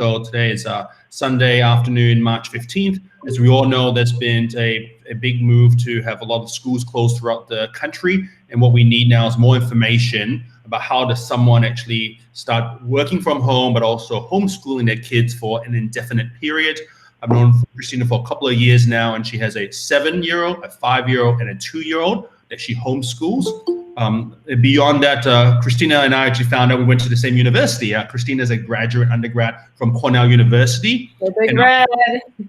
So today is Sunday afternoon, March 15th. As we all know, there's been a big move to have a lot of schools closed throughout the country. And what we need now is more information about how does someone actually start working from home, but also homeschooling their kids for an indefinite period. I've known Christina for a couple of years now, and she has a 7-year-old, a 5-year-old, and a 2-year-old that she homeschools. Beyond that, Christina and I actually found out we went to the same university. Christina is a undergrad from Cornell University. Big Red.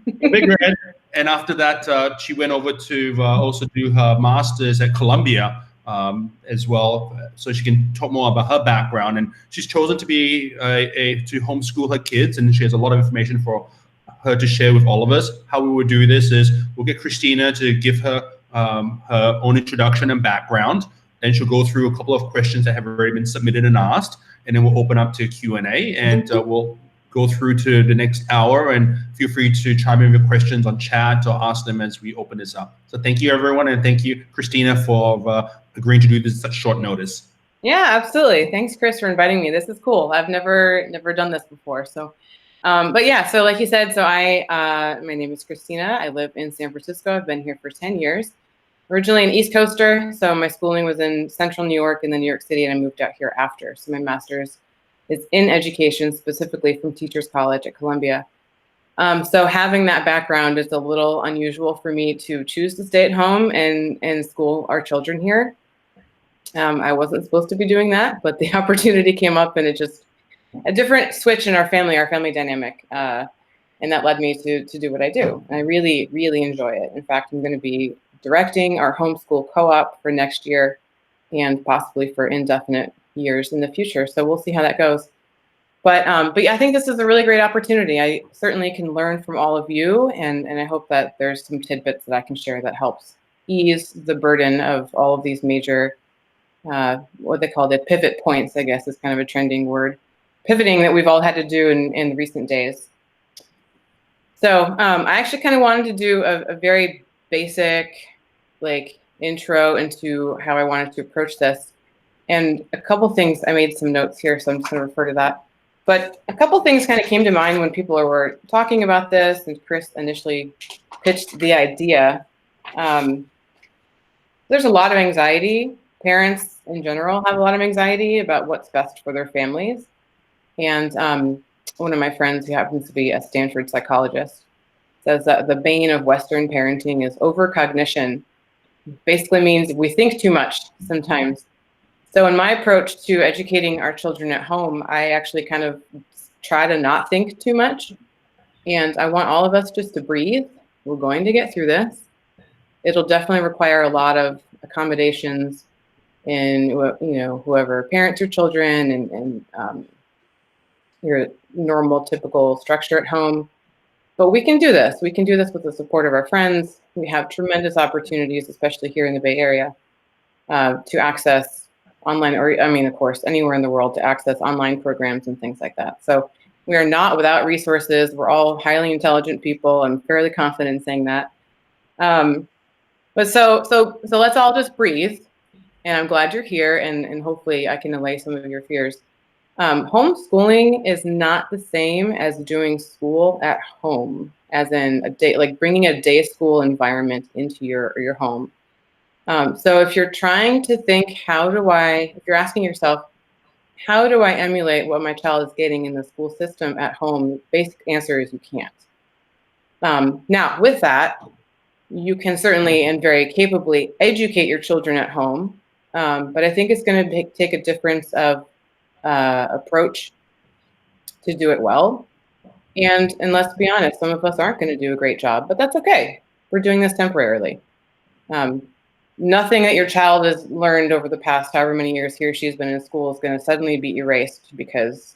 Big Red. And after that, she went over to also do her master's at Columbia as well, so she can talk more about her background. And she's chosen to be to homeschool her kids, and she has a lot of information for her to share with all of us. How we would do this is we'll get Christina to give her her own introduction and background. Then she'll go through a couple of questions that have already been submitted and asked, and then we'll open up to Q&A, and we'll go through to the next hour. And feel free to chime in with questions on chat or ask them as we open this up. So thank you, everyone, and thank you, Christina, for agreeing to do this at such short notice. Yeah, absolutely. Thanks, Chris, for inviting me. This is cool. I've never done this before. So, but yeah, so like you said, so my name is Christina. I live in San Francisco. I've been here for 10 years. Originally an East Coaster, so my schooling was in Central New York and then New York City, and I moved out here after. So my master's is in education, specifically from Teachers College at Columbia. So having that background is a little unusual for me to choose to stay at home and school our children here. I wasn't supposed to be doing that, but the opportunity came up, and it just a different switch in our family dynamic. And that led me to do what I do. And I really, really enjoy it. In fact, I'm going to be directing our homeschool co-op for next year and possibly for indefinite years in the future. So we'll see how that goes. But yeah, I think this is a really great opportunity. I certainly can learn from all of you, and I hope that there's some tidbits that I can share that helps ease the burden of all of these major, what they call the pivot points, I guess is kind of a trending word, pivoting that we've all had to do in recent days. So I actually kind of wanted to do a very basic intro into how I wanted to approach this. And a couple things, I made some notes here, so I'm just going to refer to that. But a couple things kind of came to mind when people were talking about this, and Chris initially pitched the idea. There's a lot of anxiety. Parents in general have a lot of anxiety about what's best for their families. And one of my friends, who happens to be a Stanford psychologist, says that the bane of Western parenting is overcognition. Basically means we think too much sometimes. So in my approach to educating our children at home, I actually kind of try to not think too much. And I want all of us just to breathe. We're going to get through this. It'll definitely require a lot of accommodations in, whoever parents your children and your normal, typical structure at home. But we can do this. We can do this with the support of our friends. We have tremendous opportunities, especially here in the Bay Area, to access online, or of course, anywhere in the world, to access online programs and things like that. So we are not without resources. We're all highly intelligent people. I'm fairly confident in saying that. But so let's all just breathe. And I'm glad you're here, and hopefully I can allay some of your fears. Homeschooling is not the same as doing school at home, as in bringing a day school environment into your home. So if you're trying to think, if you're asking yourself, how do I emulate what my child is getting in the school system at home? The basic answer is you can't. Now, with that, you can certainly and very capably educate your children at home, but I think it's going to take a difference of approach to do it well. And let's be honest, some of us aren't going to do a great job, but that's okay. We're doing this temporarily. Nothing that your child has learned over the past however many years he or she's been in school is going to suddenly be erased because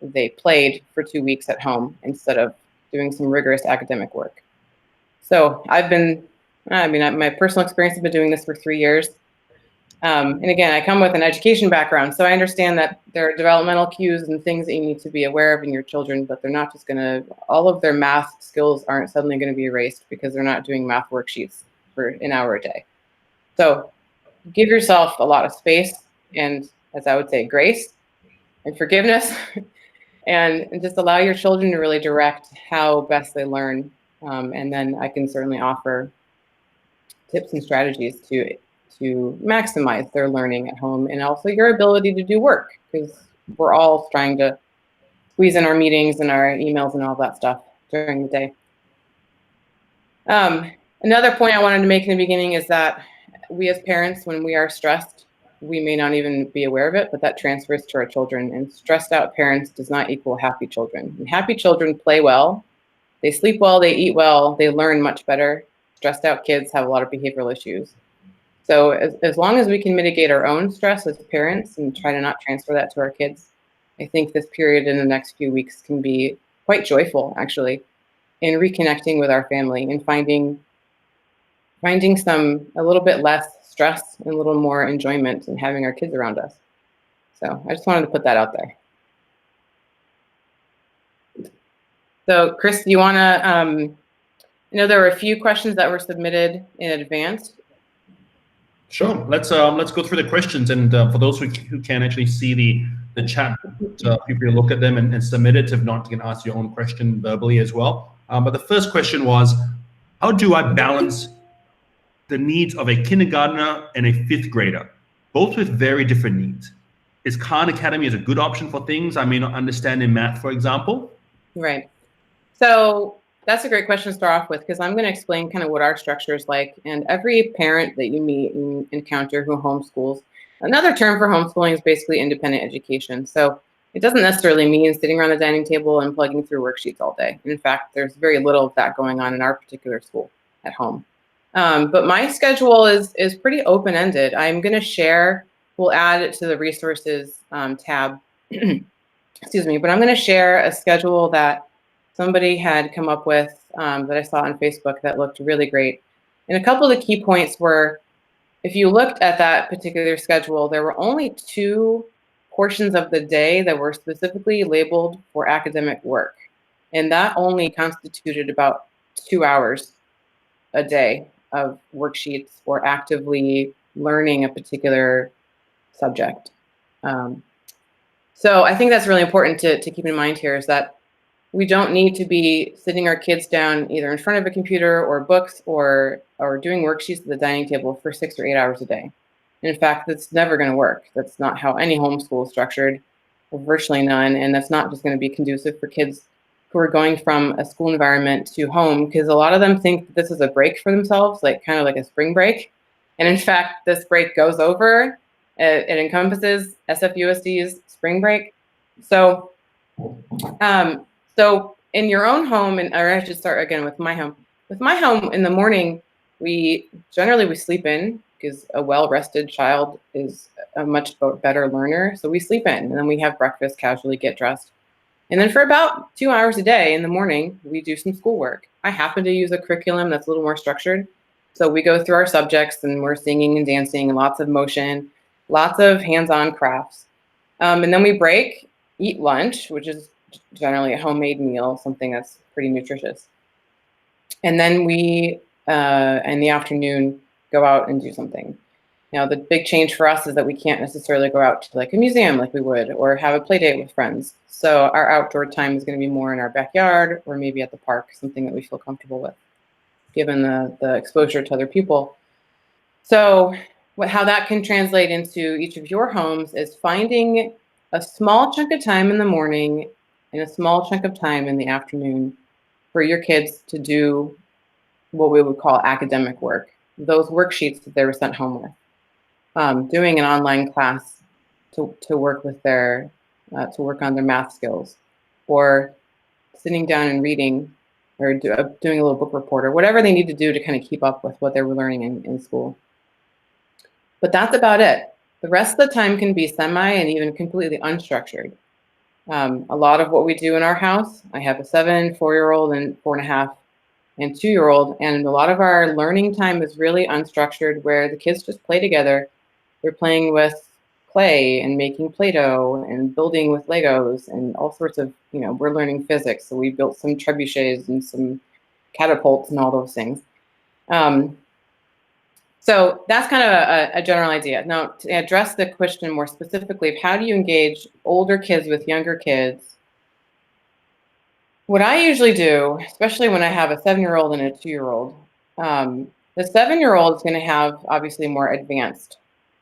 they played for 2 weeks at home instead of doing some rigorous academic work. So my personal experience has been doing this for 3 years. And again, I come with an education background, so I understand that there are developmental cues and things that you need to be aware of in your children, but they're not just all of their math skills aren't suddenly going to be erased because they're not doing math worksheets for an hour a day. So give yourself a lot of space and, as I would say, grace and forgiveness and just allow your children to really direct how best they learn. And then I can certainly offer tips and strategies to maximize their learning at home, and also your ability to do work, because we're all trying to squeeze in our meetings and our emails and all that stuff during the day. Another point I wanted to make in the beginning is that we as parents, when we are stressed, we may not even be aware of it, but that transfers to our children. And stressed out parents does not equal happy children. And happy children play well, they sleep well, they eat well, they learn much better. Stressed out kids have a lot of behavioral issues. So as long as we can mitigate our own stress as parents and try to not transfer that to our kids, I think this period in the next few weeks can be quite joyful, actually, in reconnecting with our family and finding a little bit less stress and a little more enjoyment in having our kids around us. So I just wanted to put that out there. So Chris, do you want to, there were a few questions that were submitted in advance. Sure. Let's go through the questions, and for those who can actually see the chat, feel free to look at them and submit it. If not, you can ask your own question verbally as well. But the first question was, how do I balance the needs of a kindergartner and a fifth grader, both with very different needs? Is Khan Academy a good option for things I may not understand in math, for example? Right. So that's a great question to start off with, because I'm going to explain kind of what our structure is like. And every parent that you meet and encounter who homeschools, another term for homeschooling is basically independent education. So it doesn't necessarily mean sitting around the dining table and plugging through worksheets all day. In fact, there's very little of that going on in our particular school at home. But my schedule is pretty open-ended. I'm going to share, we'll add it to the resources tab, excuse me, but I'm going to share a schedule that somebody had come up with that I saw on Facebook that looked really great. And a couple of the key points were, if you looked at that particular schedule, there were only 2 portions of the day that were specifically labeled for academic work. And that only constituted about 2 hours a day of worksheets or actively learning a particular subject. So I think that's really important to keep in mind here, is that we don't need to be sitting our kids down either in front of a computer or books or doing worksheets at the dining table for 6 or 8 hours a day. In fact, that's never going to work. That's not how any homeschool is structured, or virtually none, and that's not just going to be conducive for kids who are going from a school environment to home, because a lot of them think that this is a break for themselves, like kind of like a spring break. And in fact, this break goes over. It encompasses SFUSD's spring break. So, so in your own home, or I should start again with my home. With my home, in the morning, we generally sleep in, because a well-rested child is a much better learner. So we sleep in, and then we have breakfast, casually get dressed. And then for about 2 hours a day in the morning, we do some schoolwork. I happen to use a curriculum that's a little more structured. So we go through our subjects, and we're singing and dancing, and lots of motion, lots of hands-on crafts. And then we break, eat lunch, which is generally a homemade meal, something that's pretty nutritious. And then we, in the afternoon, go out and do something. Now, the big change for us is that we can't necessarily go out to like a museum like we would, or have a play date with friends. So our outdoor time is going to be more in our backyard, or maybe at the park, something that we feel comfortable with, given the exposure to other people. So how that can translate into each of your homes is finding a small chunk of time in the morning and a small chunk of time in the afternoon for your kids to do what we would call academic work, those worksheets that they were sent home with. Doing an online class to work with to work on their math skills, or sitting down and reading, or doing a little book report, or whatever they need to do to kind of keep up with what they were learning in school. But that's about it. The rest of the time can be semi and even completely unstructured. A lot of what we do in our house, I have a 7, 4-year-old, and 4.5, and 2-year-old, and a lot of our learning time is really unstructured, where the kids just play together. They're playing with clay and making Play-Doh and building with Legos and all sorts of, we're learning physics. So we built some trebuchets and some catapults and all those things. So that's kind of a general idea. Now, to address the question more specifically of how do you engage older kids with younger kids What I usually do, especially when I have a 7-year-old and a 2-year-old, the 7-year-old is going to have obviously more advanced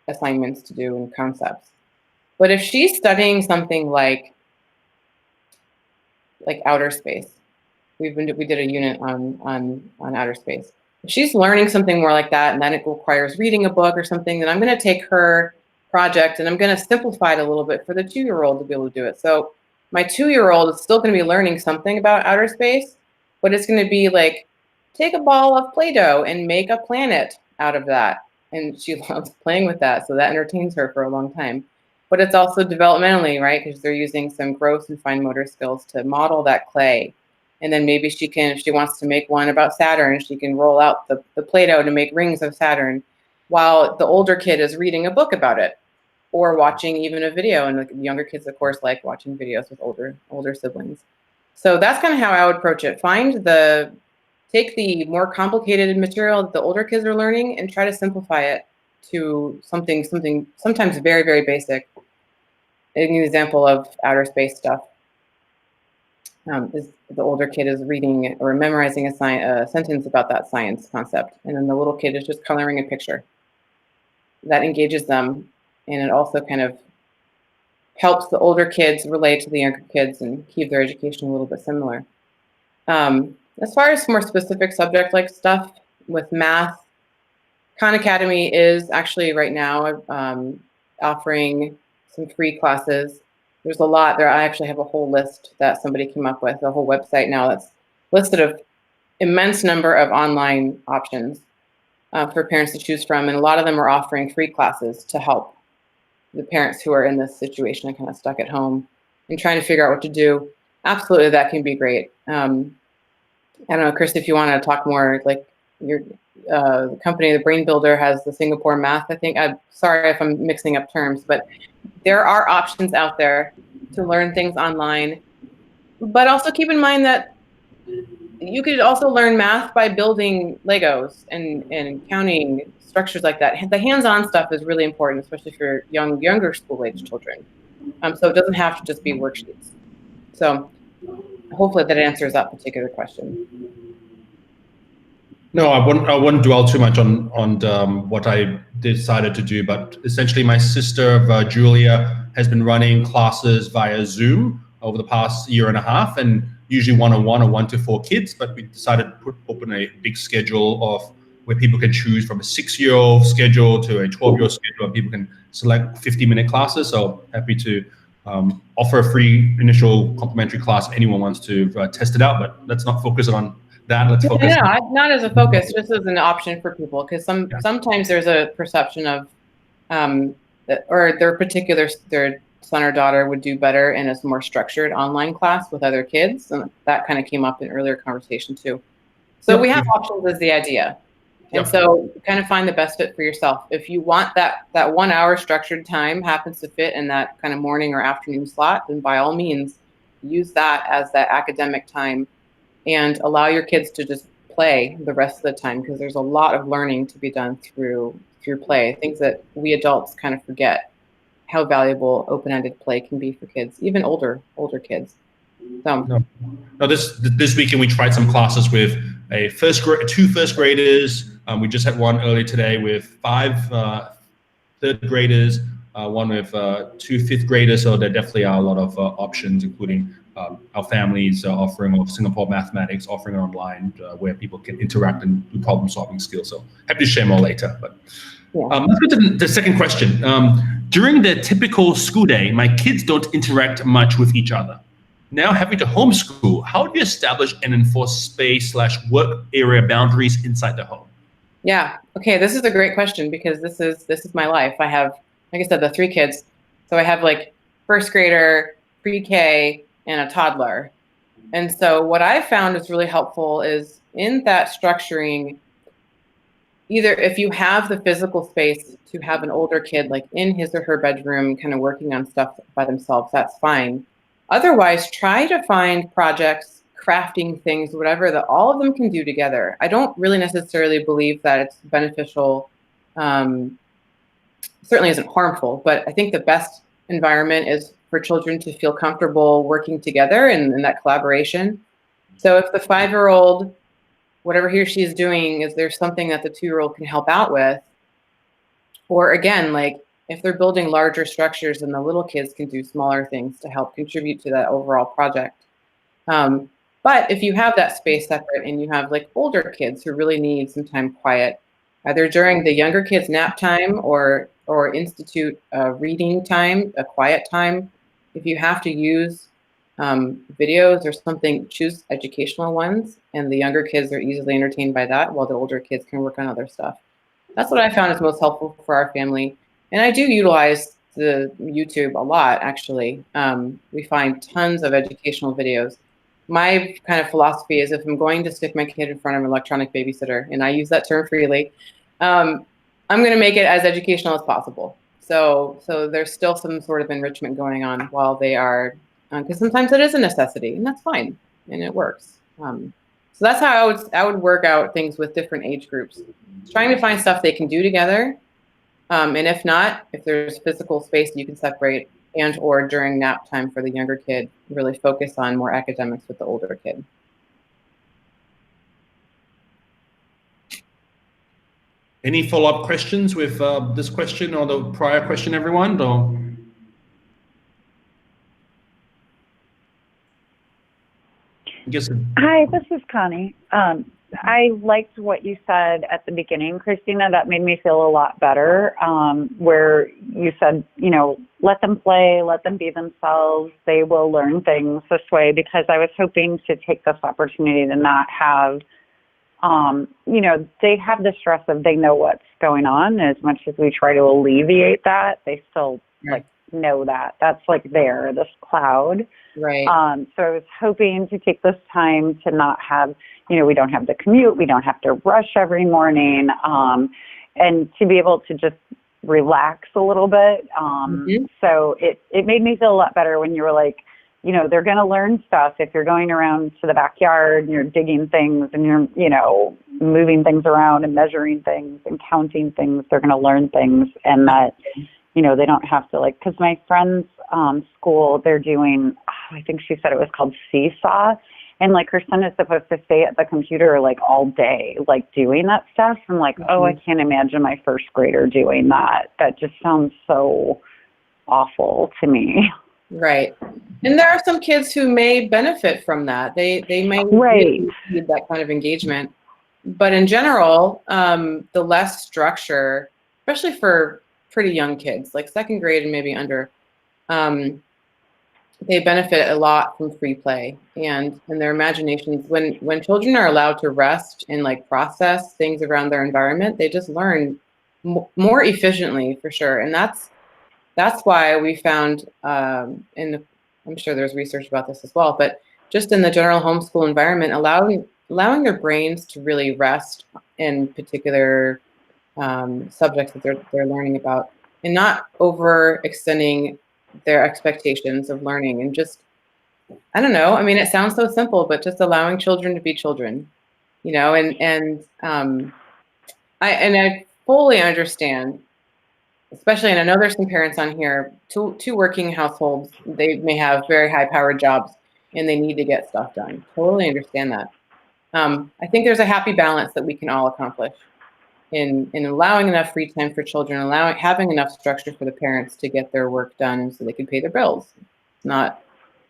assignments to do and concepts. But if she's studying something like outer space, we did a unit on outer space. If she's learning something more like that, and then it requires reading a book or something, then I'm going to take her project and I'm going to simplify it a little bit for the 2-year-old to be able to do it. So my 2-year-old is still going to be learning something about outer space, but it's going to be like, take a ball of Play-Doh and make a planet out of that. And she loves playing with that, so that entertains her for a long time. But it's also developmentally, right? Because they're using some gross and fine motor skills to model that clay. And then maybe she can, if she wants to make one about Saturn, she can roll out the Play-Doh to make rings of Saturn, while the older kid is reading a book about it or watching even a video. And the younger kids, of course, like watching videos with older siblings. So that's kind of how I would approach it. Take the more complicated material that the older kids are learning and try to simplify it to something sometimes very, very basic. An example of outer space stuff is the older kid is reading or memorizing a sentence about that science concept, and then the little kid is just coloring a picture. That engages them, and it also kind of helps the older kids relate to the younger kids and keep their education a little bit similar. As far as more specific subject-like stuff with math, Khan Academy is actually right now offering some free classes. There's a lot there. I actually have a whole list that somebody came up with, a whole website now that's listed of immense number of online options for parents to choose from. And a lot of them are offering free classes to help the parents who are in this situation and kind of stuck at home and trying to figure out what to do. Absolutely, that can be great. I don't know, Chris, if you want to talk more, like your company, the Brain Builder, has the Singapore Math, I think. I'm sorry if I'm mixing up terms, but there are options out there to learn things online. But also keep in mind that you could also learn math by building Legos and counting structures like that. The hands-on stuff is really important, especially for younger school-age children. So it doesn't have to just be worksheets. So hopefully that answers that particular question. No, I wouldn't dwell too much on what I decided to do, but essentially my sister, Julia, has been running classes via Zoom over the past year and a half, and usually one-on-one or 1 to 4 kids, but we decided to open a big schedule of where people can choose from a 6-year-old schedule to a 12-year-old schedule, and people can select 50-minute classes. So happy to offer a free initial complimentary class if anyone wants to test it out, but let's not focus on that. Let's focus. No, not as a focus, just as an option for people, because sometimes there's a perception of or their son or daughter would do better in a more structured online class with other kids, and that kind of came up in earlier conversation too. So we have options is the idea. And so kind of find the best fit for yourself. If you want that 1 hour structured time happens to fit in that kind of morning or afternoon slot, then by all means, use that as that academic time and allow your kids to just play the rest of the time, because there's a lot of learning to be done through play, things that we adults kind of forget how valuable open-ended play can be for kids, even older kids. So no, this weekend we tried some classes with two first graders. We just had one earlier today with 5 third graders, one with 2 fifth graders. So there definitely are a lot of options, including our families offering of Singapore mathematics, offering online where people can interact and do problem solving skills. So happy to share more later. But let's go to the second question. During the typical school day, my kids don't interact much with each other. Now having to homeschool, how do you establish and enforce space/work area boundaries inside the home? Yeah. Okay. This is a great question, because this is my life. I have, like I said, the 3 kids. So I have like first grader, pre-K, and a toddler. And so what I found is really helpful is in that structuring, either if you have the physical space to have an older kid like in his or her bedroom kind of working on stuff by themselves, that's fine. Otherwise, try to find projects, crafting things, whatever, that all of them can do together. I don't really necessarily believe that it's beneficial. Certainly isn't harmful, but I think the best environment is for children to feel comfortable working together and that collaboration. So if the 5-year-old, whatever he or she is doing, is there something that the 2-year-old can help out with? Or again, like if they're building larger structures, then the little kids can do smaller things to help contribute to that overall project. But if you have that space separate and you have like older kids who really need some time quiet, either during the younger kids' nap time or institute reading time, a quiet time, if you have to use videos or something, choose educational ones, and the younger kids are easily entertained by that while the older kids can work on other stuff. That's what I found is most helpful for our family. And I do utilize the YouTube a lot, actually. We find tons of educational videos. My kind of philosophy is if I'm going to stick my kid in front of an electronic babysitter, and I use that term freely, I'm going to make it as educational as possible. So there's still some sort of enrichment going on while they are, because sometimes it is a necessity, and that's fine, and it works. So that's how I would work out things with different age groups, trying to find stuff they can do together. And if not, if there's physical space you can separate, and or during nap time for the younger kid, really focus on more academics with the older kid. Any follow-up questions with this question or the prior question, everyone? Or? Hi, this is Connie. I liked what you said at the beginning, Christina. That made me feel a lot better, where you said, you know, let them play, let them be themselves. They will learn things this way, because I was hoping to take this opportunity to not have, you know, they have the stress of they know what's going on. As much as we try to alleviate that, they still like know that. That's like there, this cloud. Right. So I was hoping to take this time to not have, you know, we don't have to commute, we don't have to rush every morning, and to be able to just relax a little bit. So it made me feel a lot better when you were like, you know, they're going to learn stuff. If you're going around to the backyard and you're digging things and you're, you know, moving things around and measuring things and counting things, they're going to learn things. And that, you know, they don't have to, like, because my friend's school, they're doing, I think she said it was called Seesaw. And like her son is supposed to stay at the computer like all day, like doing that stuff. I'm like, oh, I can't imagine my first grader doing that. That just sounds so awful to me. Right. And there are some kids who may benefit from that. They may need that kind of engagement. But in general, the less structure, especially for pretty young kids, like second grade and maybe under, they benefit a lot from free play and their imaginations. When children are allowed to rest and like process things around their environment, they just learn more efficiently, for sure. And that's why we found, I'm sure there's research about this as well, but just in the general homeschool environment, allowing their brains to really rest in particular subjects that they're learning about, and not overextending their expectations of learning, and just, I don't know, I mean, it sounds so simple, but just allowing children to be children, you know, and I fully understand, especially, and I know there's some parents on here, two working households, they may have very high powered jobs and they need to get stuff done. Totally understand that. I think there's a happy balance that we can all accomplish in allowing enough free time for children, having enough structure for the parents to get their work done so they can pay their bills. It's not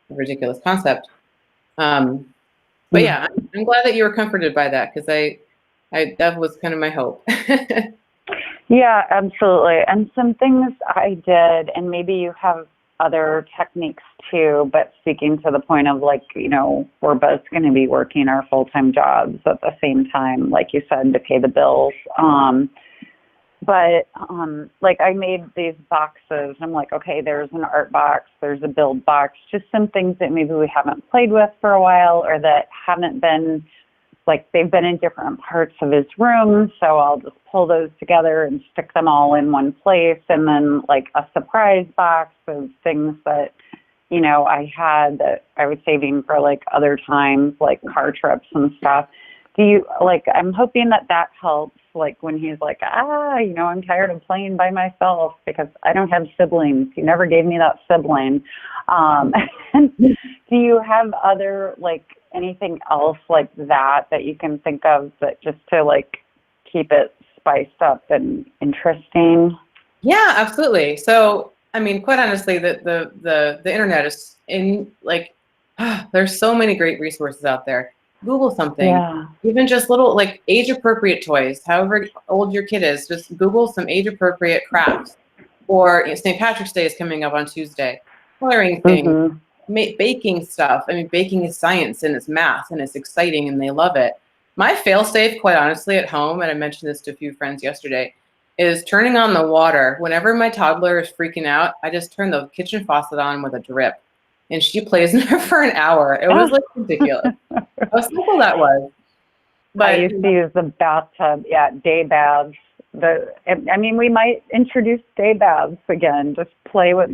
a ridiculous concept. But yeah, I'm glad that you were comforted by that, because that was kind of my hope. Yeah, absolutely. And some things I did, and maybe you have other techniques too, but speaking to the point of like, you know, we're both going to be working our full-time jobs at the same time, like you said, to pay the bills. But like I made these boxes. I'm like, okay, there's an art box, there's a build box, just some things that maybe we haven't played with for a while, or that haven't been, like they've been in different parts of his room. So I'll just pull those together and stick them all in one place. And then like a surprise box of things that, you know, I had that I was saving for like other times, like car trips and stuff. I'm hoping that helps like when he's like, I'm tired of playing by myself because I don't have siblings. You never gave me that sibling. Do you have other, like, anything else like that you can think of that just to like keep it spiced up and interesting? Yeah, absolutely. So, I mean, quite honestly, the internet is in like, there's so many great resources out there. Google something, Yeah. even just little like age appropriate toys, however old your kid is, just Google some age appropriate crafts. Or St. Patrick's Day is coming up on Tuesday. Coloring things, baking stuff. I mean, baking is science and it's math and it's exciting and they love it. My fail-safe, quite honestly, at home, and I mentioned this to a few friends yesterday, is turning on the water. Whenever my toddler is freaking out, I just turn the kitchen faucet on with a drip. And she plays in there for an hour. It was like ridiculous. How simple that was. But I used to use the bathtub, day baths. We might introduce day baths again. Just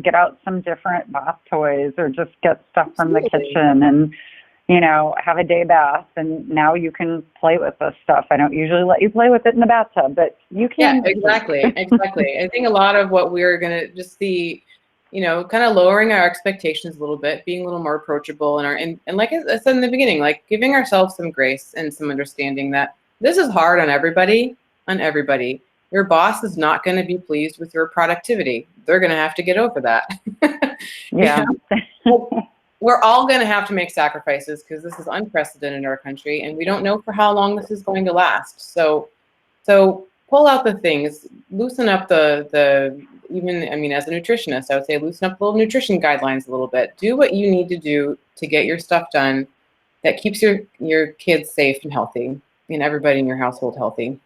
get out some different bath toys, or just get stuff from the kitchen and, have a day bath. And now you can play with this stuff. I don't usually let you play with it in the bathtub, but you can. Yeah, exactly. I think a lot of what we're going to just see, kind of lowering our expectations a little bit, being a little more approachable, and like I said in the beginning, like giving ourselves some grace and some understanding that this is hard on everybody. Your boss is not going to be pleased with your productivity. They're going to have to get over that. Yeah. We're all going to have to make sacrifices because this is unprecedented in our country, and we don't know for how long this is going to last. So pull out the things, loosen up even as a nutritionist, I would say loosen up the little nutrition guidelines a little bit. Do what you need to do to get your stuff done that keeps your kids safe and healthy, and everybody in your household healthy.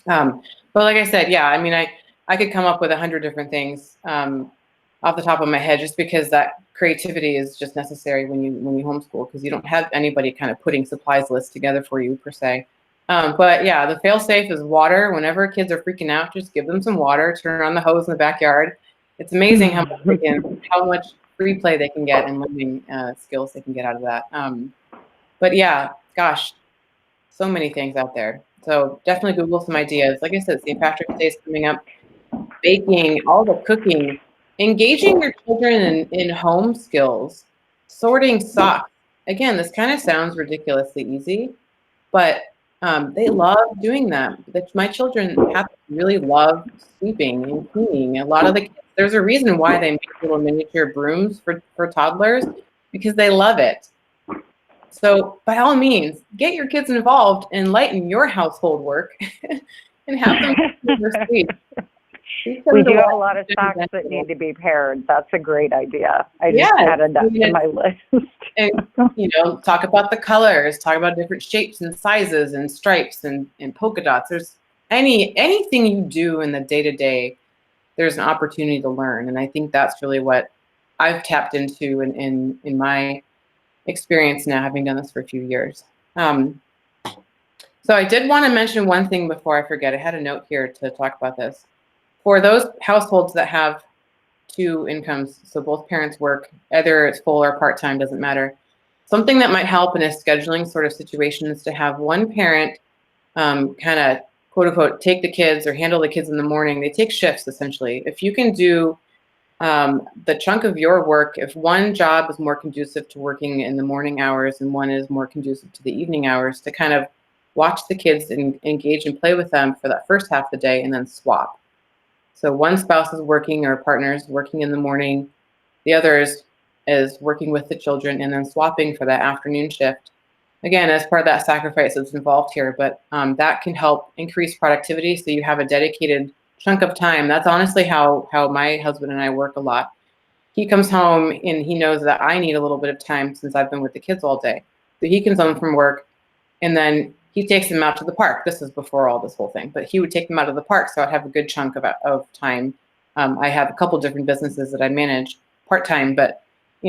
But like I said, I could come up with 100 different things off the top of my head, just because that creativity is just necessary when you homeschool, because you don't have anybody kind of putting supplies lists together for you per se. But yeah, the fail-safe is water. Whenever kids are freaking out, just give them some water, turn on the hose in the backyard. It's amazing how much free play they can get and learning skills they can get out of that. But yeah, gosh, so many things out there. So definitely Google some ideas. Like I said, St. Patrick's Day is coming up. Baking, all the cooking, engaging your children in home skills, sorting socks. Again, this kind of sounds ridiculously easy, but they love doing that. My children have to really love sweeping and cleaning. A lot of there's a reason why they make little miniature brooms for toddlers, because they love it. So by all means, get your kids involved and lighten your household work and have them sweep. We do have a lot of socks that need to be paired. That's a great idea. I just added that to my list. And, talk about the colors, talk about different shapes and sizes and stripes and polka dots. There's anything you do in the day-to-day, there's an opportunity to learn. And I think that's really what I've tapped into in my experience now, having done this for a few years. So I did want to mention one thing before I forget. I had a note here to talk about this. For those households that have two incomes, so both parents work, either it's full or part-time, doesn't matter. Something that might help in a scheduling sort of situation is to have one parent kind of, quote unquote, take the kids or handle the kids in the morning. They take shifts, essentially. If you can do the chunk of your work, if one job is more conducive to working in the morning hours and one is more conducive to the evening hours, to kind of watch the kids and engage and play with them for that first half of the day and then swap. So one spouse is working, or partner is working in the morning, the other is working with the children and then swapping for that afternoon shift. Again, as part of that sacrifice that's involved here, but that can help increase productivity, so you have a dedicated chunk of time. That's honestly how my husband and I work a lot. He comes home and he knows that I need a little bit of time since I've been with the kids all day. So he comes home from work and then he takes them out to the park. This is before all this whole thing, but he would take them out of the park, so I'd have a good chunk of time. I have a couple different businesses that I manage part-time, but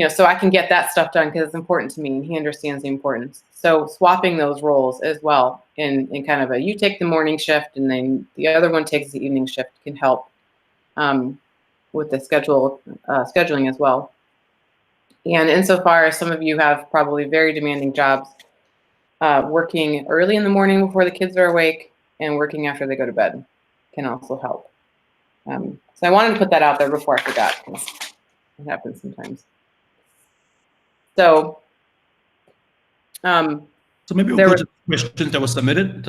so I can get that stuff done because it's important to me, and he understands the importance. So swapping those roles as well in kind of you take the morning shift and then the other one takes the evening shift can help with the scheduling as well. And insofar as some of you have probably very demanding jobs, working early in the morning before the kids are awake, and working after they go to bed can also help. So I wanted to put that out there before I forgot, because it happens sometimes. So, so maybe we'll go to questions that were submitted.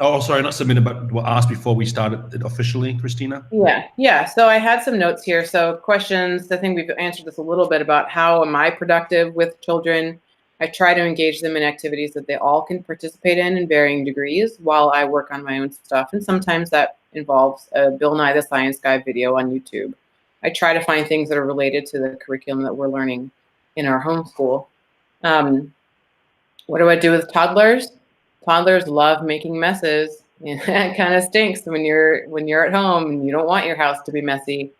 Oh, sorry, not submitted, but were asked before we started it officially, Christina. Yeah. So I had some notes here. So questions, I think we've answered this a little bit about how am I productive with children. I try to engage them in activities that they all can participate in varying degrees while I work on my own stuff. And sometimes that involves a Bill Nye the Science Guy video on YouTube. I try to find things that are related to the curriculum that we're learning in our homeschool. What do I do with toddlers? Toddlers love making messes. And that kind of stinks when you're at home and you don't want your house to be messy.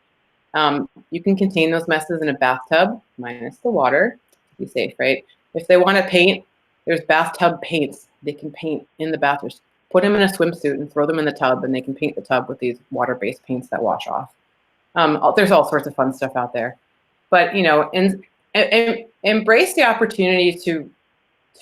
You can contain those messes in a bathtub, minus the water, to be safe, right? If they want to paint, there's bathtub paints. They can paint in the bathroom. Put them in a swimsuit and throw them in the tub, and they can paint the tub with these water-based paints that wash off. There's all sorts of fun stuff out there. But, and embrace the opportunity to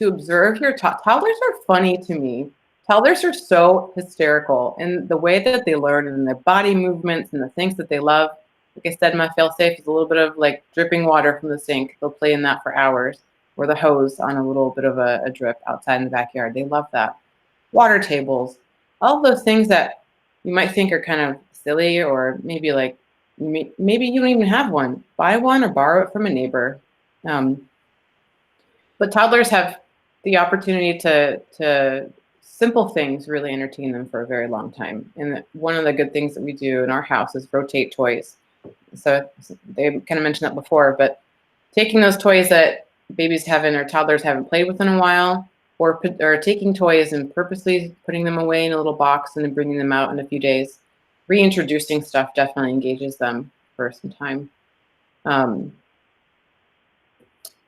observe your toddlers are funny to me. Toddlers are so hysterical in the way that they learn and their body movements and the things that they love. Like I said, my fail-safe is a little bit of like dripping water from the sink. They'll play in that for hours, or the hose on a little bit of a drip outside in the backyard. They love that. Water tables, all those things that you might think are kind of silly, or maybe like, maybe you don't even have one. Buy one or borrow it from a neighbor. But toddlers have the opportunity to simple things really entertain them for a very long time. And one of the good things that we do in our house is rotate toys. So they kind of mentioned that before, but taking those toys that babies haven't or toddlers haven't played with in a while, or taking toys and purposely putting them away in a little box and then bringing them out in a few days, reintroducing stuff definitely engages them for some time.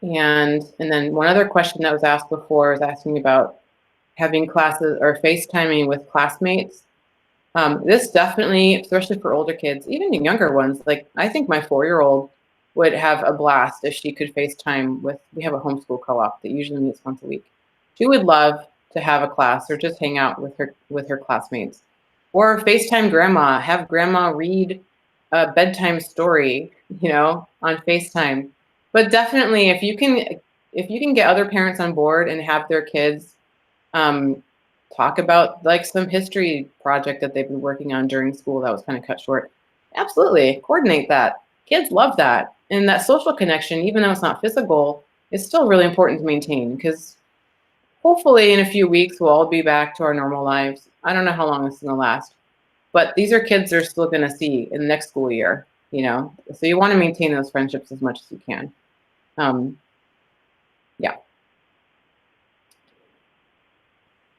And then one other question that was asked before is asking about having classes or FaceTiming with classmates. This definitely, especially for older kids, even younger ones, like I think my 4-year-old would have a blast if she could FaceTime with, we have a homeschool co-op that usually meets once a week. She would love to have a class or just hang out with her classmates. Or FaceTime grandma, have grandma read a bedtime story, on FaceTime. But definitely, if you can get other parents on board and have their kids talk about like some history project that they've been working on during school that was kind of cut short, absolutely coordinate that. Kids love that, and that social connection, even though it's not physical, is still really important to maintain, because hopefully in a few weeks we'll all be back to our normal lives. I don't know how long this is going to last, but these are kids they're still going to see in the next school year, so you want to maintain those friendships as much as you can. Yeah.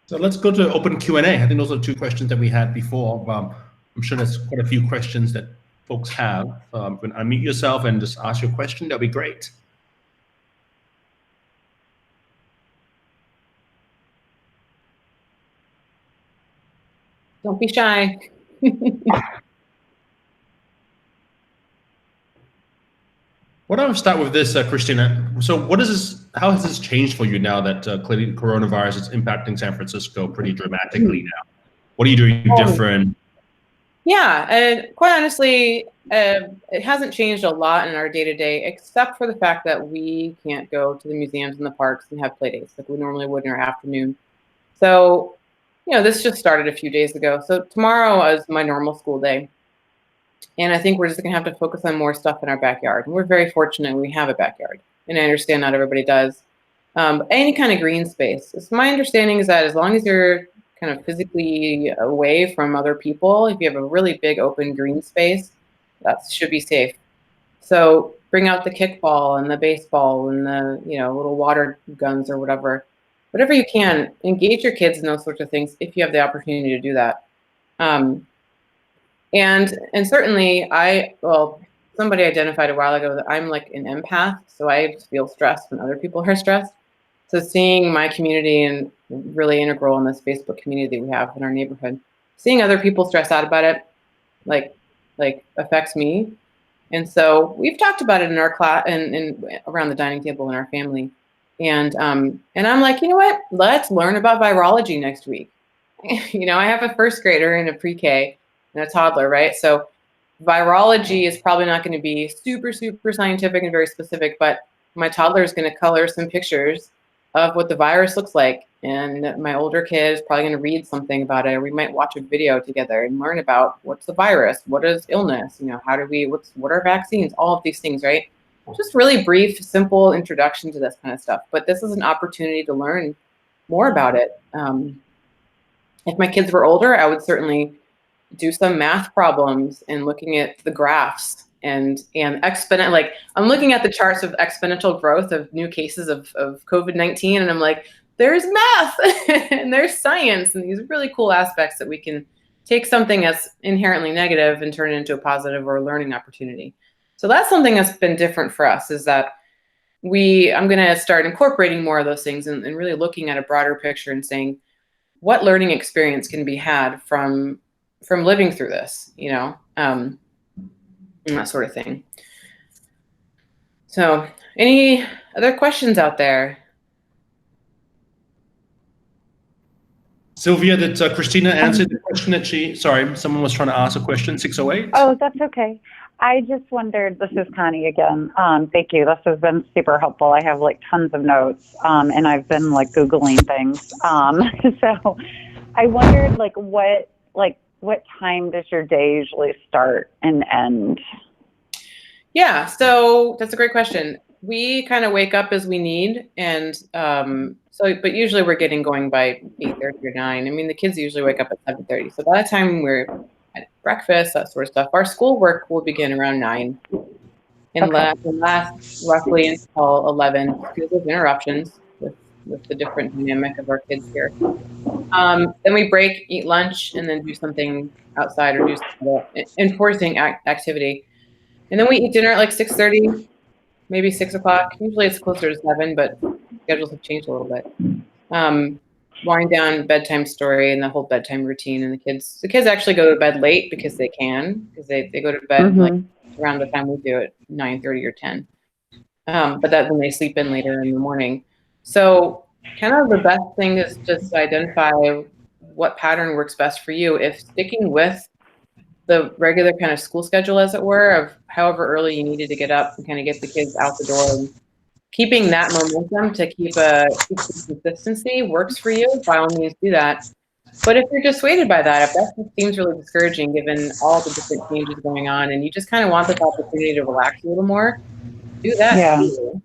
So let's go to open Q&A. I think those are 2 questions that we had before. I'm sure there's quite a few questions that folks have. You can unmute yourself and just ask your question. That'll be great. Don't be shy. Why don't I start with this, Christina? So how has this changed for you now that clearly coronavirus is impacting San Francisco pretty dramatically now? What are you doing different? Yeah, and quite honestly, it hasn't changed a lot in our day-to-day, except for the fact that we can't go to the museums and the parks and have play dates like we normally would in our afternoon. So, this just started a few days ago. So tomorrow is my normal school day. And I think we're just going to have to focus on more stuff in our backyard. And we're very fortunate we have a backyard. And I understand not everybody does. Any kind of green space. So my understanding is that as long as you're kind of physically away from other people, if you have a really big open green space, that should be safe. So bring out the kickball and the baseball and the little water guns or whatever you can. Engage your kids in those sorts of things if you have the opportunity to do that. And certainly somebody identified a while ago that I'm like an empath, so I just feel stressed when other people are stressed. So seeing my community and really integral in this Facebook community we have in our neighborhood, seeing other people stress out about it, like affects me. And so we've talked about it in our class and around the dining table in our family. And I'm like, you know what? Let's learn about virology next week. you know, I have a first grader and a pre-K and a toddler, right? So virology is probably not going to be super, super scientific and very specific, but my toddler is going to color some pictures of what the virus looks like. And my older kid is probably going to read something about it. Or we might watch a video together and learn about what's the virus, what is illness, you know, what are vaccines, all of these things, right? Just really brief, simple introduction to this kind of stuff. But this is an opportunity to learn more about it. If my kids were older, I would certainly do some math problems and looking at the graphs and exponent. Like I'm looking at the charts of exponential growth of new cases of COVID-19, and I'm like, there's math and there's science and these really cool aspects that we can take something that's inherently negative and turn it into a positive or a learning opportunity. So that's something that's been different for us, is that I'm going to start incorporating more of those things and really looking at a broader picture and saying, what learning experience can be had from living through this, you know, and that sort of thing. So any other questions out there? Sylvia, did Christina answer the question sorry, someone was trying to ask a question, 608? Oh, that's okay. I just wondered, this is Connie again. Thank you. This has been super helpful. I have like tons of notes, and I've been like Googling things. So I wondered what time does your day usually start and end? Yeah, so that's a great question. We kind of wake up as we need, and but usually we're getting going by 8:30 or 9. I mean, the kids usually wake up at 7:30. So by the time we're at breakfast, that sort of stuff, our schoolwork will begin around 9 and last roughly until 11 because of interruptions with the different dynamic of our kids here. Then we break, eat lunch, and then do something outside or do some enforcing activity. And then we eat dinner at like 6:30, maybe 6 o'clock. Usually it's closer to 7, but schedules have changed a little bit. Wind down, bedtime story, and the whole bedtime routine. And the kids actually go to bed late because they can, because they go to bed like around the time we do it, 9:30 or 10. But that when they sleep in later in the morning. So kind of the best thing is just identify what pattern works best for you. If sticking with the regular kind of school schedule, as it were, of however early you needed to get up and kind of get the kids out the door, and keeping that momentum to keep consistency works for you, by all means do that. But if you're dissuaded by that, if that seems really discouraging given all the different changes going on and you just kind of want this opportunity to relax a little more, do that. Yeah. Too.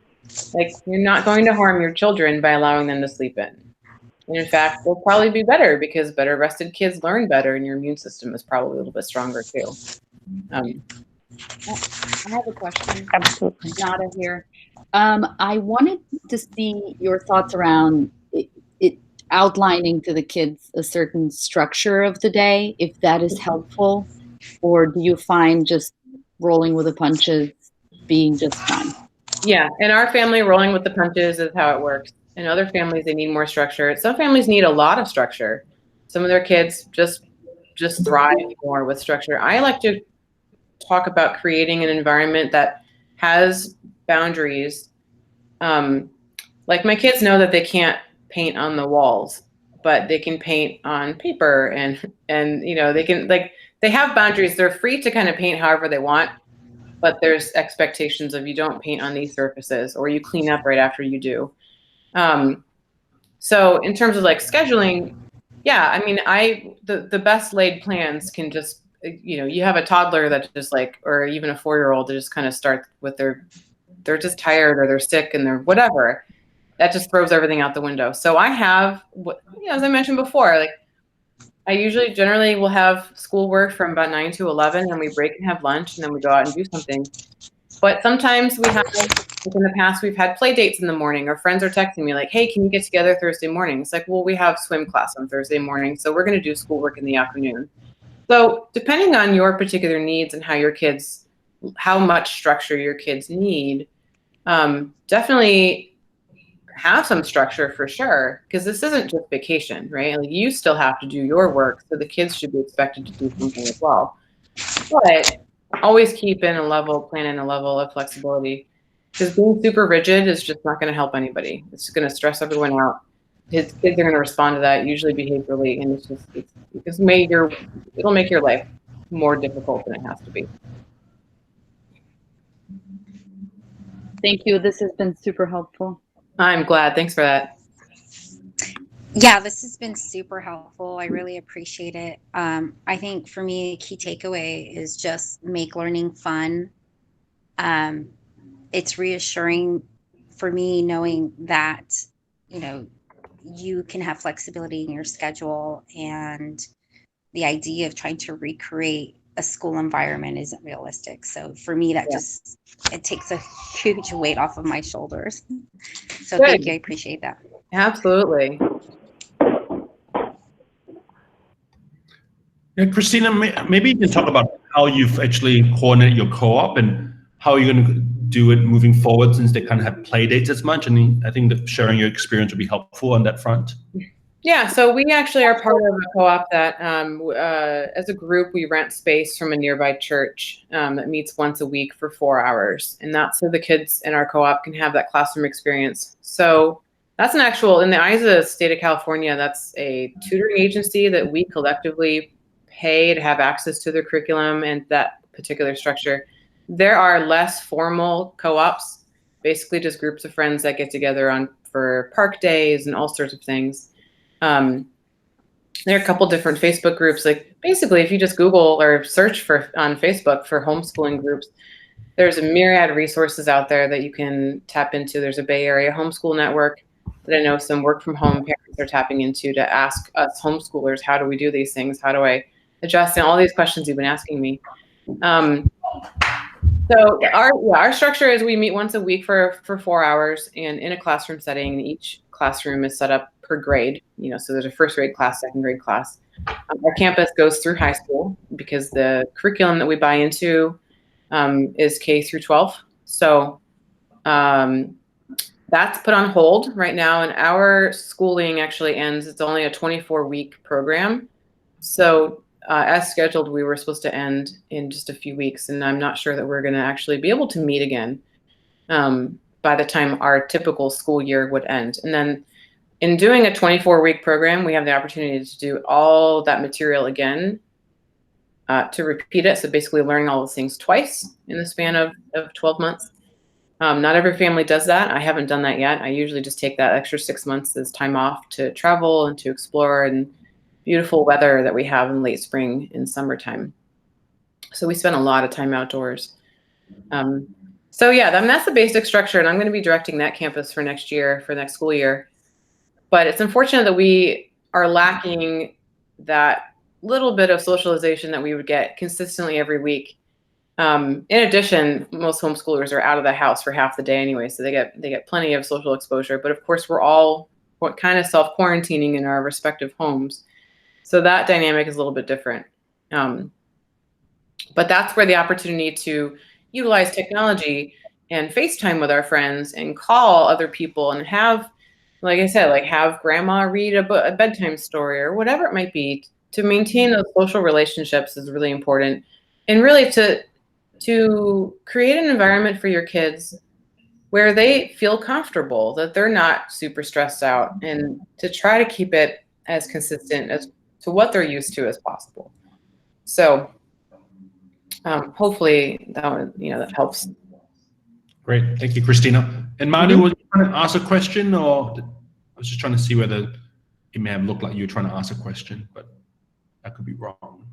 Like, you're not going to harm your children by allowing them to sleep in. And in fact, they'll probably be better because better rested kids learn better and your immune system is probably a little bit stronger too. I have a question. Absolutely. Nada here. I wanted to see your thoughts around it outlining to the kids a certain structure of the day, if that is helpful, or do you find just rolling with the punches being just fine? Yeah, in our family, rolling with the punches is how it works. In other families, they need more structure. Some families need a lot of structure. Some of their kids just thrive more with structure. I like to talk about creating an environment that has boundaries. Like my kids know that they can't paint on the walls, but they can paint on paper and you know, they have boundaries. They're free to kind of paint however they want, but there's expectations of you don't paint on these surfaces or you clean up right after you do. So in terms of like scheduling, yeah, I mean, the best laid plans can just, you know, you have a toddler that just like, or even a 4-year-old that just kind of start with they're just tired or they're sick and they're whatever. That just throws everything out the window. So I have, you know, as I mentioned before, like I usually generally will have schoolwork from about 9 to 11 and we break and have lunch and then we go out and do something. But sometimes we have, like in the past, we've had play dates in the morning or friends are texting me like, hey, can you get together Thursday morning? It's like, well, we have swim class on Thursday morning, so we're going to do schoolwork in the afternoon. So depending on your particular needs and how much structure your kids need, definitely have some structure for sure, because this isn't just vacation, right? Like you still have to do your work, so the kids should be expected to do something as well. But always keep in a level of flexibility, because being super rigid is just not going to help anybody. It's going to stress everyone out. his kids are going to respond to that, usually behaviorally, and it'll make your life more difficult than it has to be. Thank you. This has been super helpful. I'm glad. Thanks for that. Yeah, this has been super helpful. I really appreciate it. I think for me, a key takeaway is just make learning fun. It's reassuring for me knowing that, you know, you can have flexibility in your schedule, and the idea of trying to recreate a school environment isn't realistic. So for me, that just, it takes a huge weight off of my shoulders. So Good. thank you. I appreciate that. Absolutely. Yeah, Christina, maybe you can talk about how you've actually coordinated your co-op and how you're going to do it moving forward, since they kind of have play dates as much. And I think that sharing your experience would be helpful on that front. Yeah, so we actually are part of a co-op that, as a group, we rent space from a nearby church that meets once a week for 4 hours. And that's so the kids in our co-op can have that classroom experience. So that's an actual, in the eyes of the state of California, that's a tutoring agency that we collectively pay to have access to their curriculum and that particular structure. There are less formal co-ops, basically just groups of friends that get together for park days and all sorts of things. There are a couple different Facebook groups. Like basically, if you just Google or search on Facebook for homeschooling groups, there's a myriad of resources out there that you can tap into. There's a Bay Area homeschool network that I know some work from home parents are tapping into to ask us homeschoolers, how do we do these things? How do I adjust? And all these questions you've been asking me. So our structure is we meet once a week for 4 hours, and in a classroom setting. Each classroom is set up per grade, so there's a first grade class, second grade class. Our campus goes through high school because the curriculum that we buy into is K through 12. So that's put on hold right now, and our schooling actually ends. It's only a 24-week program. So as scheduled, we were supposed to end in just a few weeks, and I'm not sure that we're going to actually be able to meet again by the time our typical school year would end. And then in doing a 24-week program, we have the opportunity to do all that material again, to repeat it. So basically learning all those things twice in the span of 12 months. Not every family does that. I haven't done that yet. I usually just take that extra 6 months as time off to travel and to explore and beautiful weather that we have in late spring and summertime. So we spend a lot of time outdoors. So yeah, that's the basic structure, and I'm going to be directing that campus for next school year. But it's unfortunate that we are lacking that little bit of socialization that we would get consistently every week. In addition, most homeschoolers are out of the house for half the day anyway, so they get plenty of social exposure. But of course, we're all kind of self-quarantining in our respective homes. So that dynamic is a little bit different. But that's where the opportunity to utilize technology and FaceTime with our friends and call other people and have, like I said, have grandma read a bedtime story or whatever it might be, to maintain those social relationships is really important. And really to create an environment for your kids where they feel comfortable, that they're not super stressed out, and to try to keep it as consistent as to what they're used to as possible. So hopefully that helps. Great, thank you, Christina. And Manu, was you trying to ask a question, or I was just trying to see whether it may have looked like you were trying to ask a question, but I could be wrong.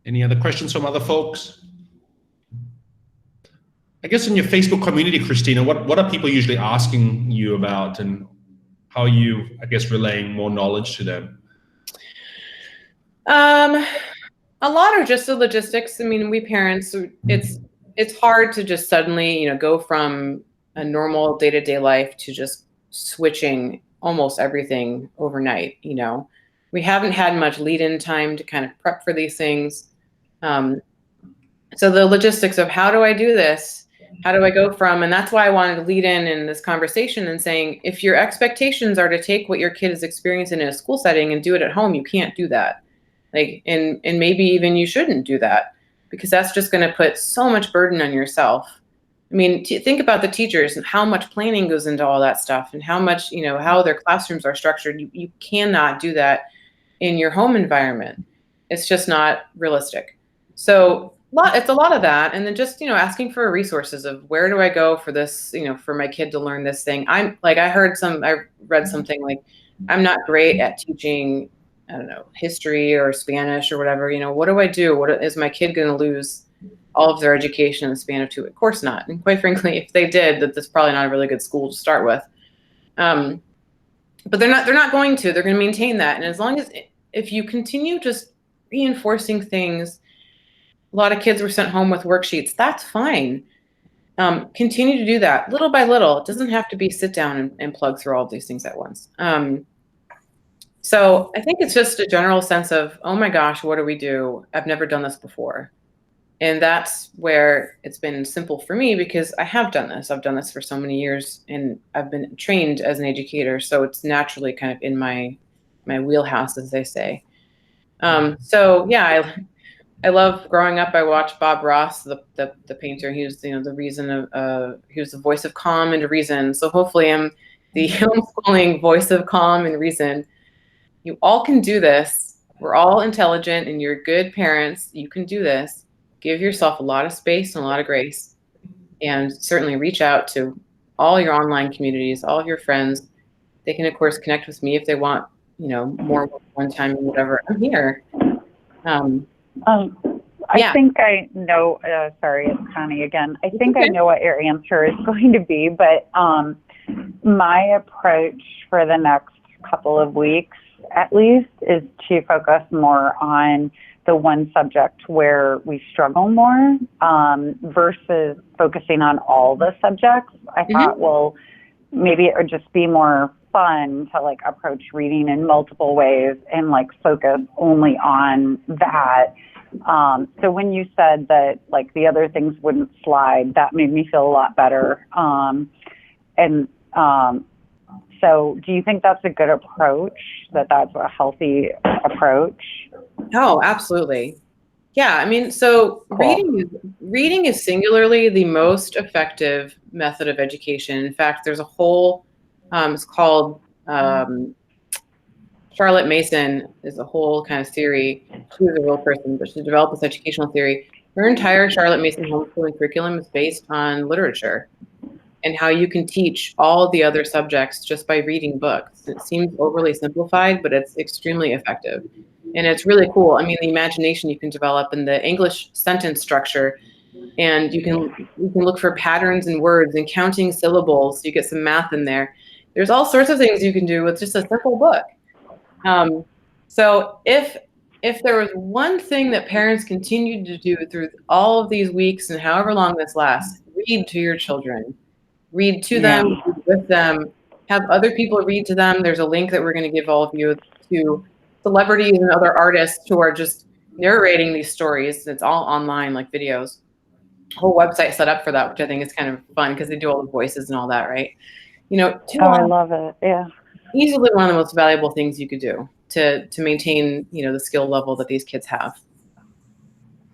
Any other questions from other folks? I guess in your Facebook community, Christina, what are people usually asking you about, and how are you, I guess, relaying more knowledge to them? A lot are just the logistics. I mean, we parents, it's hard to just suddenly, go from a normal day-to-day life to just switching almost everything overnight. We haven't had much lead-in time to kind of prep for these things. So the logistics of how do I do this? How do I go from, and that's why I wanted to lead in this conversation and saying, if your expectations are to take what your kid is experiencing in a school setting and do it at home, you can't do that. Like, and maybe even you shouldn't do that, because that's just going to put so much burden on yourself. I mean, think about the teachers and how much planning goes into all that stuff, and how much, how their classrooms are structured. You cannot do that in your home environment. It's just not realistic. So it's a lot of that. And then just, asking for resources of where do I go for this, for my kid to learn this thing. I read something like, I'm not great at teaching, I don't know, history or Spanish or whatever. What do I do? What is my kid going to lose all of their education in the span of 2? Of course not. And quite frankly, if they did, that's probably not a really good school to start with. But they're not going to. They're going to maintain that. And as long as, if you continue just reinforcing things, a lot of kids were sent home with worksheets. That's fine. Continue to do that little by little. It doesn't have to be sit down and plug through all of these things at once. So I think it's just a general sense of, oh my gosh, what do we do? I've never done this before. And that's where it's been simple for me, because I have done this. I've done this for so many years, and I've been trained as an educator. So it's naturally kind of in my wheelhouse, as they say. So yeah, I love growing up. I watched Bob Ross, the painter. He was, the reason of, he was the voice of calm and reason. So hopefully I'm the homeschooling voice of calm and reason. You all can do this. We're all intelligent and you're good parents. You can do this. Give yourself a lot of space and a lot of grace, and certainly reach out to all your online communities, all of your friends. They can, of course, connect with me if they want, more one time and whatever. I'm here. I think I know, sorry, it's Connie again. I think I know what your answer is going to be, but my approach for the next couple of weeks, at least, is to focus more on the one subject where we struggle more, versus focusing on all the subjects. I thought, well, maybe it would just be more fun to approach reading in multiple ways and focus only on that. So when you said that the other things wouldn't slide, that made me feel a lot better. So do you think that's a good approach, that's a healthy approach? Oh, absolutely. Yeah. I mean, so cool. Reading is singularly the most effective method of education. In fact, there's a whole, it's called, Charlotte Mason is a whole kind of theory. She was a real person, but she developed this educational theory. Her entire Charlotte Mason homeschooling curriculum is based on literature and how you can teach all the other subjects just by reading books. It seems overly simplified, but it's extremely effective. And it's really cool. I mean, the imagination you can develop in the English sentence structure, and you can look for patterns in words and counting syllables. You get some math in there. There's all sorts of things you can do with just a simple book. So if there was one thing that parents continued to do through all of these weeks and however long this lasts, read to your children. Read to them, read with them, have other people read to them. There's a link that we're going to give all of you to celebrities and other artists who are just narrating these stories. It's all online, like videos. Whole website set up for that, which I think is kind of fun because they do all the voices and all that, right? I love it. Yeah. Easily one of the most valuable things you could do to maintain, the skill level that these kids have.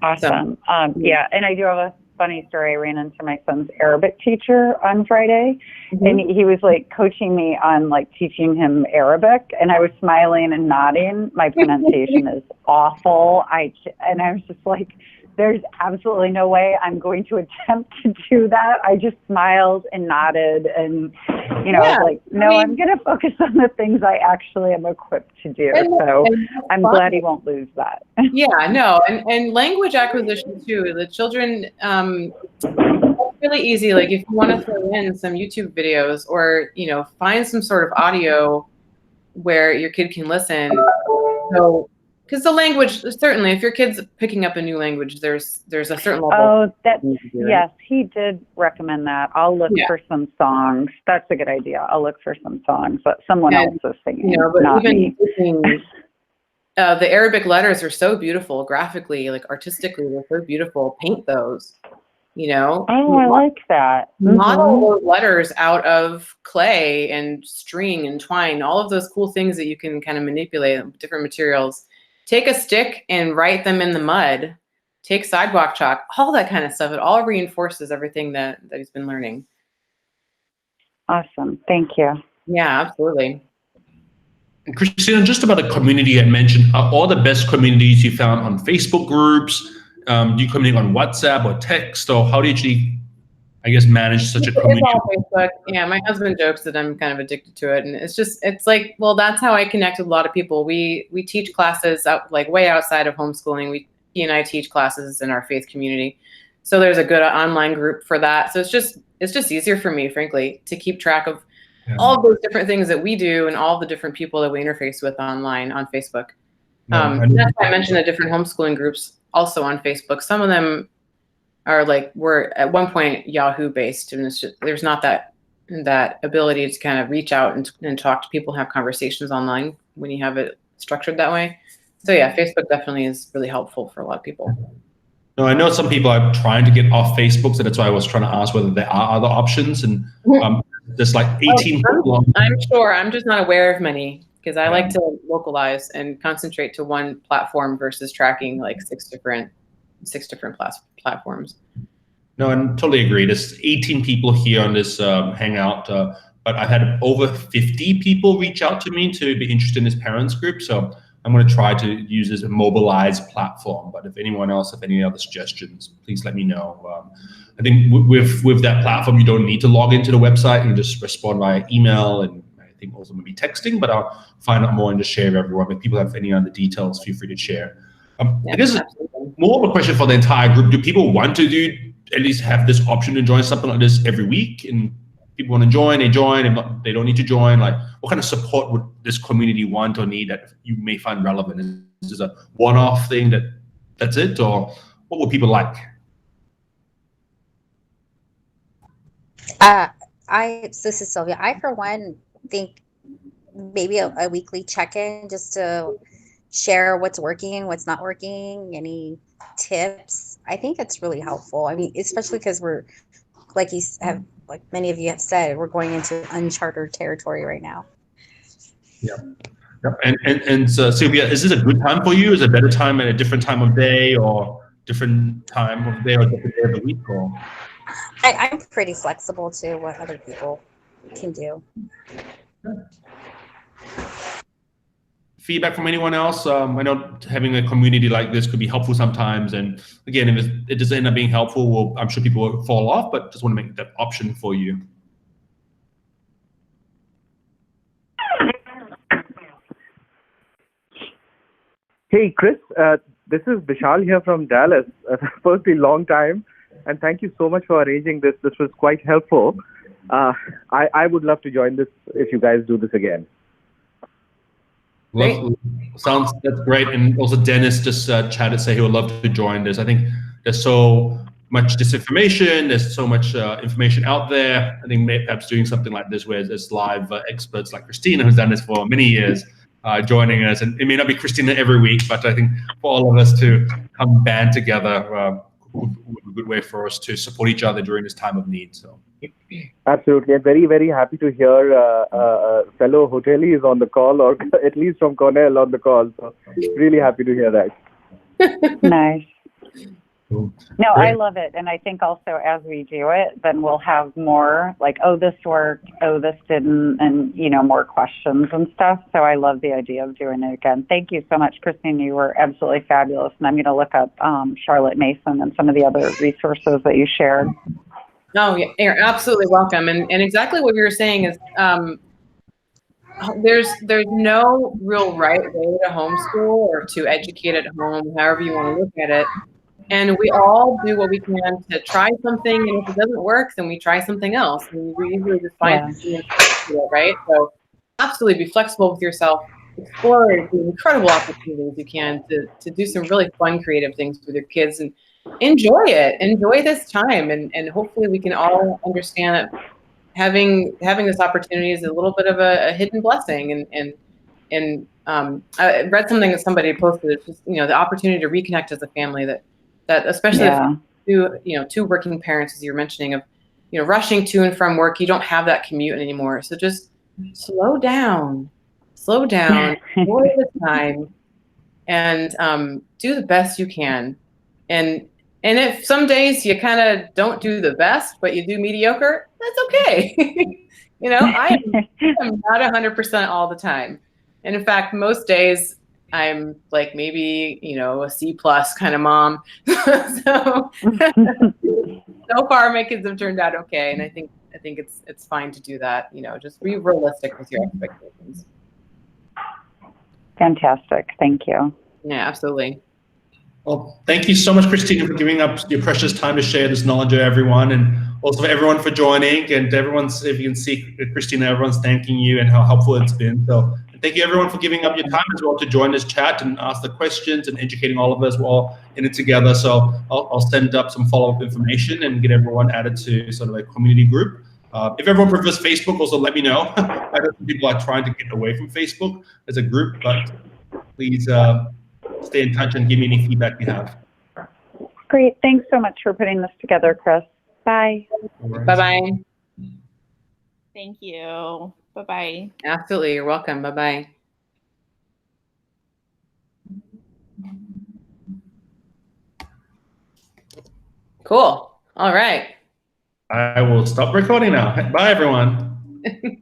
Awesome. Yeah. And I do have a funny story. I ran into my son's Arabic teacher on Friday, and he was coaching me on teaching him Arabic, and I was smiling and nodding. My pronunciation is awful. And I was just there's absolutely no way I'm going to attempt to do that. I just smiled and nodded, and I was I'm going to focus on the things I actually am equipped to do. So I'm glad he won't lose that. Yeah, no, and language acquisition too. The children, it's really easy. If you want to throw in some YouTube videos, or find some sort of audio where your kid can listen. So, because the language, certainly, if your kid's picking up a new language, there's a certain level. Oh, yes, he did recommend that. I'll look for some songs. That's a good idea. I'll look for some songs, but someone else is singing, not me. The Arabic letters are so beautiful graphically, artistically, they're so beautiful. Paint those. you know. Oh, I like that. Model those letters out of clay and string and twine, all of those cool things that you can kind of manipulate with different materials. Take a stick and write them in the mud. Take sidewalk chalk, all that kind of stuff. It all reinforces everything that he's been learning. Awesome. Thank you. Yeah, absolutely. And Christina, just about the community you had mentioned, are all the best communities you found on Facebook groups? Do you communicate on WhatsApp or text, or how do you actually, I guess, manage such a community? It's all Facebook. Yeah, my husband jokes that I'm kind of addicted to it, and it's like, well, that's how I connect with a lot of people. We teach classes out, like way outside of homeschooling. He and I teach classes in our faith community, so there's a good online group for that. So it's just easier for me, frankly, to keep track of all of those different things that we do and all the different people that we interface with online on Facebook. That's why I mentioned the different homeschooling groups also on Facebook. Some of them are like, were at one point Yahoo based, and it's just, there's not that ability to kind of reach out and talk to people, have conversations online when you have it structured that way. So yeah, Facebook definitely is really helpful for a lot of people. No, I know some people are trying to get off Facebook, so that's why I was trying to ask whether there are other options. And there's like 18 people. I'm sure. I'm just not aware of many, because I like to localize and concentrate to one platform versus tracking like six different platforms. No, I totally agree. There's 18 people here on this Hangout, but I've had over 50 people reach out to me to be interested in this parents group. So I'm going to try to use this mobilized platform. But if anyone else have any other suggestions, please let me know. I think with that platform, you don't need to log into the website. You just respond via email, and I think also maybe texting. But I'll find out more and just share with everyone. If people have any other details, feel free to share. I guess more of a question for the entire group. Do people want to at least have this option to join something like this every week? And people want to join, they join. If not, they don't need to join. Like, what kind of support would this community want or need that you may find relevant? Is this a one-off thing that's it, or what would people like? This is Sylvia. I, for one, think maybe a weekly check-in just to share what's working, what's not working, any tips. I think it's really helpful. I mean, especially because we're, like many of you have said, we're going into uncharted territory right now. Yeah. And Sylvia, is this a good time for you? Is it a better time at a different time of day, or different time of day, or different day of the week? Or I'm pretty flexible to what other people can do. Feedback from anyone else? I know having a community like this could be helpful sometimes. And again, if it doesn't end up being helpful, well, I'm sure people will fall off, but just want to make that option for you. Hey, Chris, this is Vishal here from Dallas. Firstly, long time, and thank you so much for arranging this. This was quite helpful. I would love to join this if you guys do this again. That's great. And also Dennis just chatted, say he would love to join this. I think there's so much disinformation. There's so much information out there. I think perhaps doing something like this where there's live experts like Christina, who's done this for many years, joining us. And it may not be Christina every week, but I think for all of us to come band together would be a good way for us to support each other during this time of need. So. Absolutely. I'm very, very happy to hear fellow hoteliers on the call, or at least from Cornell on the call. So really happy to hear that. Nice. Cool. No, Great. I love it. And I think also as we do it, then we'll have more like, oh, this worked, oh, this didn't, and, more questions and stuff. So I love the idea of doing it again. Thank you so much, Christina. You were absolutely fabulous. And I'm going to look up Charlotte Mason and some of the other resources that you shared. No, you're absolutely welcome. And exactly what you were saying is there's no real right way to homeschool or to educate at home, however you want to look at it. And we all do what we can to try something, and if it doesn't work, then we try something else. And we usually just find something to do, right? So absolutely be flexible with yourself. Explore the incredible opportunities you can to do some really fun, creative things with your kids, and enjoy it. Enjoy this time, and hopefully we can all understand that having this opportunity is a little bit of a hidden blessing. And I read something that somebody posted. It's just the opportunity to reconnect as a family. That especially two working parents, as you were mentioning, of, rushing to and from work. You don't have that commute anymore. So just slow down, enjoy the time, and do the best you can. And if some days you kind of don't do the best, but you do mediocre, that's okay. I am not 100% all the time. And in fact, most days I'm like maybe, a C+ kind of mom. So far my kids have turned out okay. And I think it's fine to do that. Just be realistic with your expectations. Fantastic. Thank you. Yeah, absolutely. Well, thank you so much, Christina, for giving up your precious time to share this knowledge with everyone, and also for everyone for joining. And everyone's, if you can see Christina, everyone's thanking you and how helpful it's been. So thank you everyone for giving up your time as well to join this chat and ask the questions and educating all of us. We're all in it together. So I'll send up some follow-up information and get everyone added to sort of a community group. If everyone prefers Facebook, also let me know. I know some people are trying to get away from Facebook as a group, but please stay in touch and give me any feedback you have. Great. Thanks so much for putting this together, Chris. Bye. Bye-bye. Thank you. Bye-bye. Absolutely. You're welcome. Bye-bye. Cool. All right. I will stop recording now. Bye, everyone.